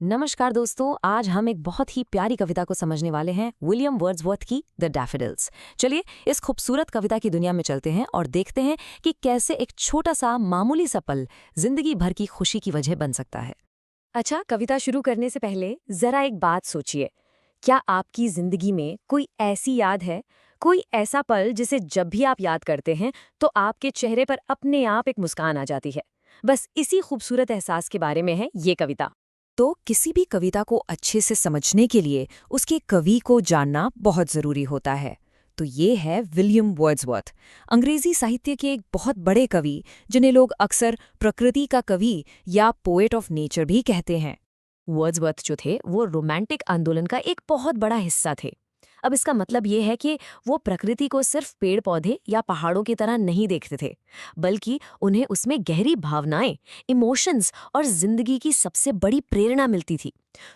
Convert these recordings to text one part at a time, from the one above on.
नमस्कार दोस्तों, आज हम एक बहुत ही प्यारी कविता को समझने वाले हैं, विलियम वर्ड्सवर्थ की द डैफोडिल्स। चलिए इस खूबसूरत कविता की दुनिया में चलते हैं और देखते हैं कि कैसे एक छोटा सा मामूली सा पल जिंदगी भर की खुशी की वजह बन सकता है। अच्छा, कविता शुरू करने से पहले जरा एक बात सोचिए। क्या आपकी जिंदगी में कोई ऐसी याद है, कोई ऐसा पल जिसे जब भी आप याद करते हैं तो आपके चेहरे पर अपने आप एक मुस्कान आ जाती है? बस इसी खूबसूरत एहसास के बारे में है ये कविता। तो किसी भी कविता को अच्छे से समझने के लिए उसके कवि को जानना बहुत ज़रूरी होता है। तो ये है विलियम वर्ड्सवर्थ, अंग्रेजी साहित्य के एक बहुत बड़े कवि, जिन्हें लोग अक्सर प्रकृति का कवि या पोएट ऑफ नेचर भी कहते हैं। वर्ड्सवर्थ जो थे वो रोमांटिक आंदोलन का एक बहुत बड़ा हिस्सा थे। अब इसका मतलब ये है कि वो प्रकृति को सिर्फ पेड़ पौधे या पहाड़ों की तरह नहीं देखते थे, बल्कि उन्हें उसमें गहरी भावनाएं, इमोशंस और जिंदगी की सबसे बड़ी प्रेरणा मिलती थी।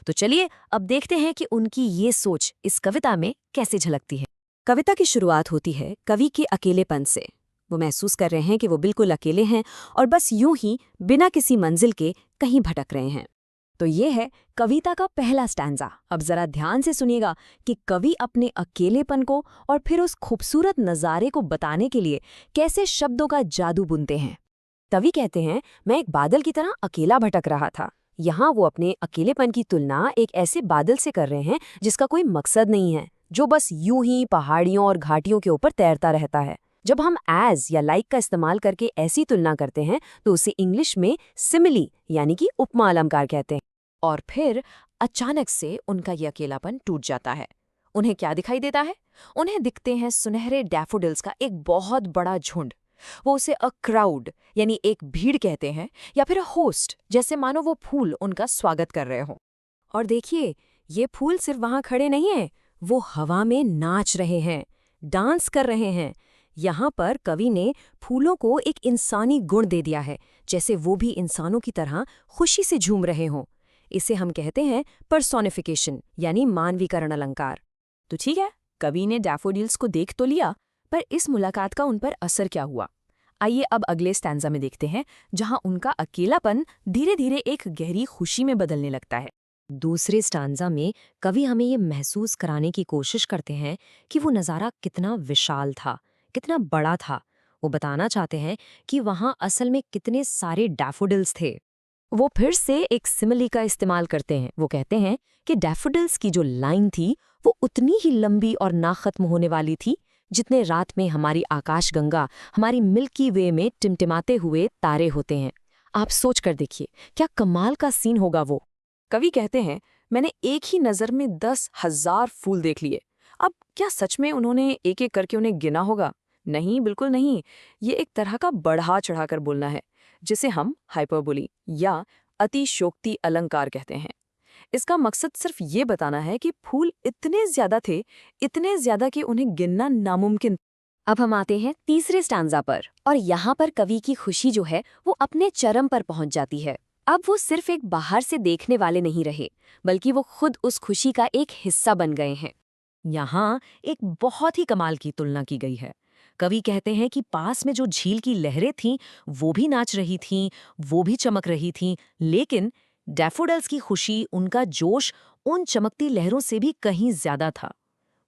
तो चलिए अब देखते हैं कि उनकी ये सोच इस कविता में कैसे झलकती है। कविता की शुरुआत होती है कवि के अकेलेपन से। वो महसूस कर रहे हैं कि वो बिल्कुल अकेले हैं और बस यूं ही बिना किसी मंजिल के कहीं भटक रहे हैं। तो ये है कविता का पहला स्टैंजा। अब जरा ध्यान से सुनिएगा कि कवि अपने अकेलेपन को और फिर उस खूबसूरत नज़ारे को बताने के लिए कैसे शब्दों का जादू बुनते हैं। कवि कहते हैं, मैं एक बादल की तरह अकेला भटक रहा था। यहाँ वो अपने अकेलेपन की तुलना एक ऐसे बादल से कर रहे हैं जिसका कोई मकसद नहीं है, जो बस यूं ही पहाड़ियों और घाटियों के ऊपर तैरता रहता है। जब हम एज या लाइक का इस्तेमाल करके ऐसी तुलना करते हैं तो उसे इंग्लिश में सिमिली यानी कि उपमा अलंकार कहते हैं। और फिर अचानक से उनका ये अकेलापन टूट जाता है। उन्हें क्या दिखाई देता है? उन्हें दिखते हैं सुनहरे डैफोडिल्स का एक बहुत बड़ा झुंड। वो उसे अ क्राउड यानी एक भीड़ कहते हैं, या फिर अ होस्ट, जैसे मानो वो फूल उनका स्वागत कर रहे हों। और देखिए, ये फूल सिर्फ वहां खड़े नहीं हैं, वो हवा में नाच रहे हैं, डांस कर रहे हैं। यहाँ पर कवि ने फूलों को एक इंसानी गुण दे दिया है, जैसे वो भी इंसानों की तरह खुशी से झूम रहे हों। इसे हम कहते हैं पर्सोनिफिकेशन यानी मानवीकरण अलंकार। तो ठीक है, कवि ने डैफोडिल्स को देख तो लिया, पर इस मुलाकात का उन पर असर क्या हुआ? आइए अब अगले स्टैंजा में देखते हैं, जहां उनका अकेलापन धीरे धीरे एक गहरी खुशी में बदलने लगता है। दूसरे स्टैंजा में कवि हमें ये महसूस कराने की कोशिश करते हैं कि वो नज़ारा कितना विशाल था, कितना बड़ा था। वो बताना चाहते हैं कि वहां असल में कितने सारे डैफोडिल्स थे। वो फिर से एक सिमिली का इस्तेमाल करते हैं। वो कहते हैं कि डैफोडिल्स की जो लाइन थी वो उतनी ही लंबी और ना खत्म होने वाली थी जितने रात में हमारी आकाशगंगा, हमारी मिल्की वे में टिमटिमाते हुए तारे होते हैं। आप सोच कर देखिए, क्या कमाल का सीन होगा वो। कवि कहते हैं, मैंने एक ही नज़र में 10,000 फूल देख लिए। अब क्या सच में उन्होंने एक एक करके उन्हें गिना होगा? नहीं, बिल्कुल नहीं। ये एक तरह का बढ़ा चढ़ाकर बोलना है, जिसे हम हाइपरबोली या अतिशयोक्ति अलंकार कहते हैं। इसका मकसद सिर्फ ये बताना है कि फूल इतने ज्यादा थे, इतने ज्यादा कि उन्हें गिनना नामुमकिन। अब हम आते हैं तीसरे स्टैंजा पर, और यहाँ पर कवि की खुशी जो है वो अपने चरम पर पहुंच जाती है। अब वो सिर्फ एक बाहर से देखने वाले नहीं रहे, बल्कि वो खुद उस खुशी का एक हिस्सा बन गए हैं। यहाँ एक बहुत ही कमाल की तुलना की गई है। कवि कहते हैं कि पास में जो झील की लहरें थीं, वो भी नाच रही थीं, वो भी चमक रही थीं, लेकिन डैफोडिल्स की खुशी, उनका जोश उन चमकती लहरों से भी कहीं ज्यादा था।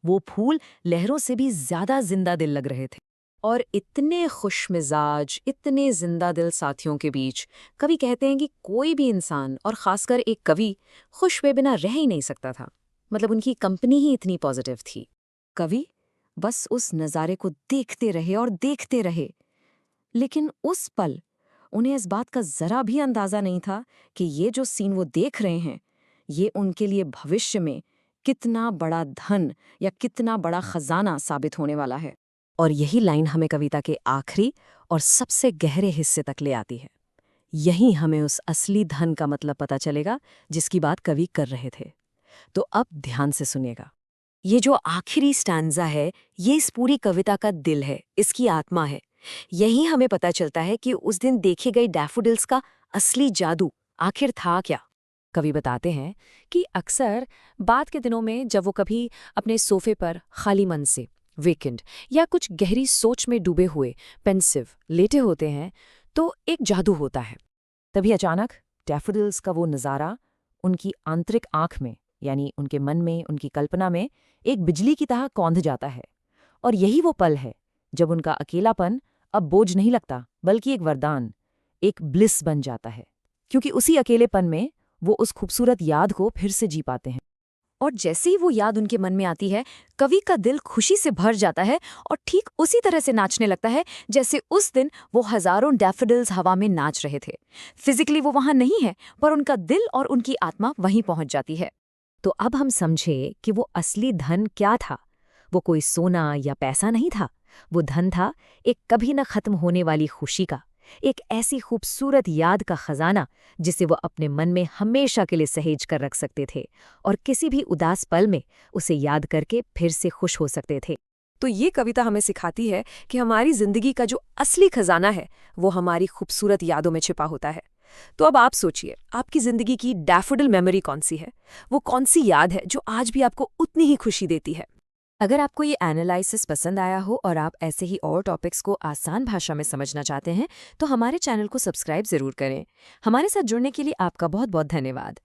वो फूल लहरों से भी ज्यादा जिंदा दिल लग रहे थे। और इतने खुशमिजाज, इतने जिंदा दिल साथियों के बीच कवि कहते हैं कि कोई भी इंसान, और खासकर एक कवि, खुश हुए बिना रह ही नहीं सकता था। मतलब उनकी कंपनी ही इतनी पॉजिटिव थी। कवि बस उस नज़ारे को देखते रहे और देखते रहे, लेकिन उस पल उन्हें इस बात का जरा भी अंदाजा नहीं था कि ये जो सीन वो देख रहे हैं, ये उनके लिए भविष्य में कितना बड़ा धन या कितना बड़ा खजाना साबित होने वाला है। और यही लाइन हमें कविता के आखिरी और सबसे गहरे हिस्से तक ले आती है। यही हमें उस असली धन का मतलब पता चलेगा जिसकी बात कवि कर रहे थे। तो अब ध्यान से सुनिएगा। ये जो आखिरी स्टैंजा है, ये इस पूरी कविता का दिल है, इसकी आत्मा है। यही हमें पता चलता है कि उस दिन देखे गए डैफोडिल्स का असली जादू आखिर था क्या। कवि बताते हैं कि अक्सर बाद के दिनों में जब वो कभी अपने सोफे पर खाली मन से, वीकेंड या कुछ गहरी सोच में डूबे हुए, पेंसिव लेटे होते हैं, तो एक जादू होता है। तभी अचानक डैफोडिल्स का वो नज़ारा उनकी आंतरिक आंख में, यानी उनके मन में, उनकी कल्पना में एक बिजली की तरह कौंध जाता है। और यही वो पल है जब उनका अकेलापन अब बोझ नहीं लगता, बल्कि एक वरदान, एक ब्लिस बन जाता है। क्योंकि उसी अकेलेपन में वो उस खूबसूरत याद को फिर से जी पाते हैं। और जैसे ही वो याद उनके मन में आती है, कवि का दिल खुशी से भर जाता है और ठीक उसी तरह से नाचने लगता है जैसे उस दिन वो हजारों डैफोडिल्स हवा में नाच रहे थे। फिजिकली वो वहां नहीं है, पर उनका दिल और उनकी आत्मा वहीं पहुंच जाती है। तो अब हम समझे कि वो असली धन क्या था। वो कोई सोना या पैसा नहीं था। वो धन था एक कभी न खत्म होने वाली खुशी का, एक ऐसी खूबसूरत याद का खजाना जिसे वो अपने मन में हमेशा के लिए सहेज कर रख सकते थे और किसी भी उदास पल में उसे याद करके फिर से खुश हो सकते थे। तो ये कविता हमें सिखाती है कि हमारी जिंदगी का जो असली खजाना है वो हमारी खूबसूरत यादों में छिपा होता है। तो अब आप सोचिए, आपकी जिंदगी की डैफोडिल मेमोरी कौन सी है? वो कौन सी याद है जो आज भी आपको उतनी ही खुशी देती है? अगर आपको ये एनालिसिस पसंद आया हो और आप ऐसे ही और टॉपिक्स को आसान भाषा में समझना चाहते हैं, तो हमारे चैनल को सब्सक्राइब जरूर करें। हमारे साथ जुड़ने के लिए आपका बहुत बहुत धन्यवाद।